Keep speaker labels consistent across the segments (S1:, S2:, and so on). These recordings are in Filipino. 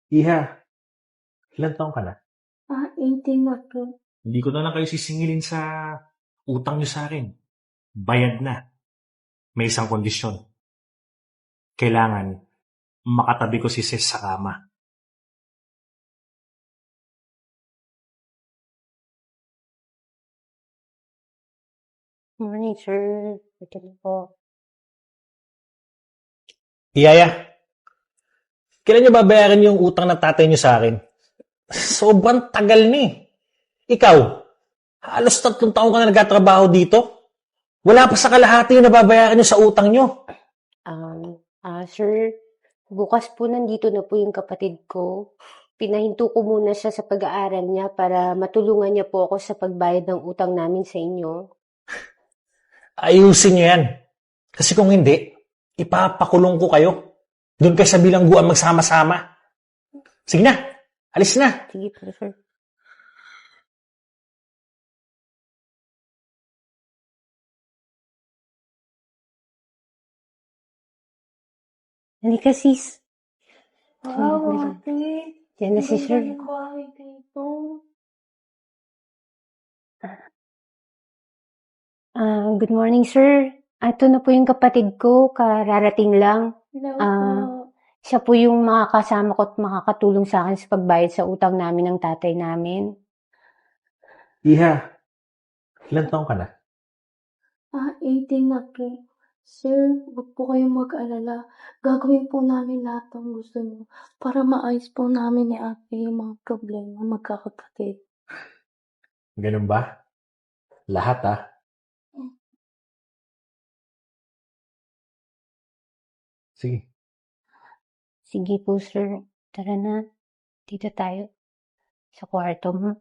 S1: Iha, ilang taong ka na?
S2: 18 na po.
S1: Hindi ko na lang kayo sisingilin sa utang nyo sa akin. Bayad na. May isang kondisyon. Kailangan makatabi ko si Ses sa kama.
S2: Morning, sir. Ito na po.
S3: Iyaya, kailan niyo babayaran yung utang na tatay niyo sa akin? Sobrang tagal ni. Ikaw, halos 3 taon ka na nagtatrabaho dito. Wala pa sa kalahati yung nababayaran niyo sa utang niyo.
S2: Sir, bukas po nandito na po yung kapatid ko. Pinahinto ko muna siya sa pag-aaral niya para matulungan niya po ako sa pagbayad ng utang namin sa inyo.
S3: Ayusin niyo yan. Kasi kung hindi, ipapakulong ko kayo. Doon kayo sa bilangguan magsama-sama. Sige na, alis na.
S2: Sige po, sir. Halika, sis.
S4: Wow,
S2: Halika.
S4: ate.
S2: Yan na si
S4: Ang
S2: sir.
S4: ganda ng bahay dito.
S2: Good morning, sir. Ito na po yung kapatid ko. Kararating lang.
S4: Hello po.
S2: Siya po yung makakasama ko at makakatulong sa akin sa pagbayad sa utang namin ng tatay namin.
S1: Iha, ilang taong ka na?
S4: 18 na po. Sir, huwag po kayong mag-alala. Gagawin po namin lahat ng gusto niyo para maayos po namin ni ate yung mga problema magkakapatid.
S1: Ganun ba? Lahat ah. Sige.
S2: Sige po, sir. Tara na. Dito tayo. Sa kwarto mo.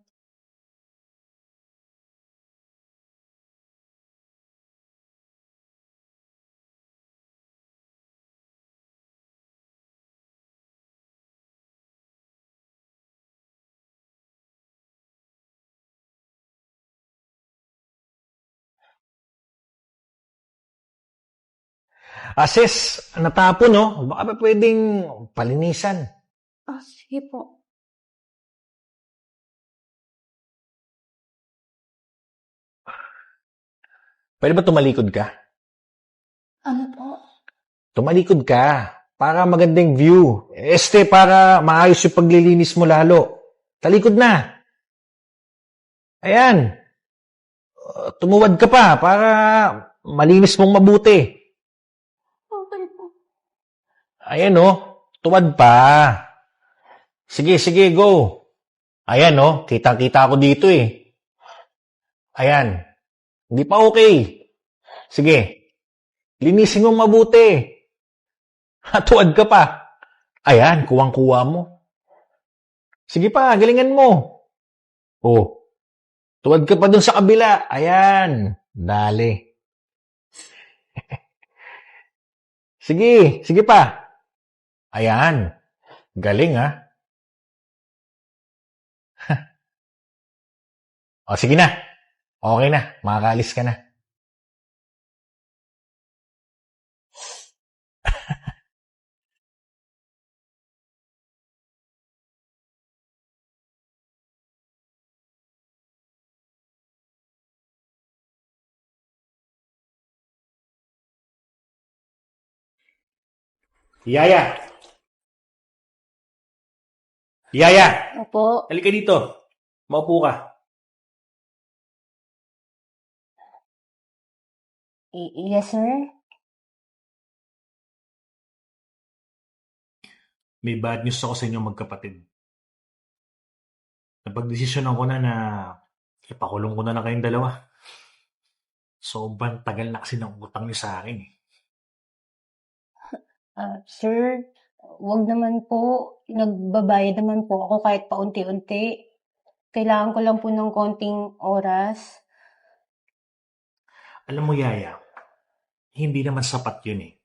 S3: Sis, natapon no? Baka pa pwedeng palinisan.
S4: Sige po.
S3: Pwede ba tumalikod ka?
S4: Ano po?
S3: Tumalikod ka. Para magandang view. Para maayos yung paglilinis mo lalo. Talikod na. Ayan. Tumuwad ka pa para malinis mong mabuti.
S4: Okay po.
S3: Ayan tuwad pa. Sige, go. Ayan kitang-kita ako dito eh. Ayan. Hindi pa okay. Sige. Linisin mong mabuti. Tuwad ka pa. Ayan, kuwang-kuwa mo. Sige pa, galingan mo. Tuwad ka pa dun sa kabila. Ayan, dali. Sige pa. Ayan, galing ha. Sige na. Okay na, makakaalis ka na.
S1: Yaya!
S2: Opo.
S1: Halika dito. Maupo ka.
S2: Yes, sir.
S1: May bad news ako sa inyo magkapatid. Napagdesisyonan ko na ipakulong ko na lang kayong dalawa. Sobrang tagal na kasi ng utang niyo sa akin eh.
S2: Sir, wag naman po. Nagbabayad naman po ako kahit paunti-unti. Kailangan ko lang po ng konting oras.
S1: Alam mo, Yaya, hindi naman sapat yun eh.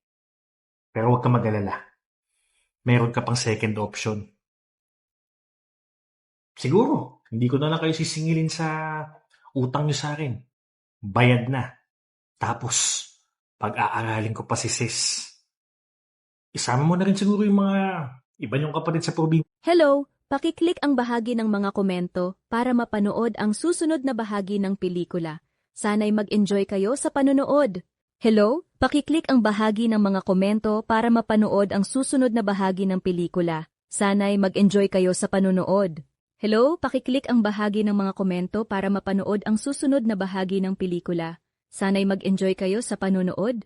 S1: Pero huwag ka mag-alala. Meron ka pang second option. Siguro, hindi ko na lang kayo sisingilin sa utang niyo sa akin. Bayad na. Tapos, pag-aaralin ko pa si Sis. Isama mo na rin siguro yung mga iba niyong kapatid sa probinsya.
S5: Hello, pakiclick ang bahagi ng mga komento para mapanood ang susunod na bahagi ng pelikula. Sana'y mag-enjoy kayo sa panonood. Hello, pakiclick ang bahagi ng mga komento para mapanood ang susunod na bahagi ng pelikula. Sana'y mag-enjoy kayo sa panonood. Hello, pakiclick ang bahagi ng mga komento para mapanood ang susunod na bahagi ng pelikula. Sana'y mag-enjoy kayo sa panonood.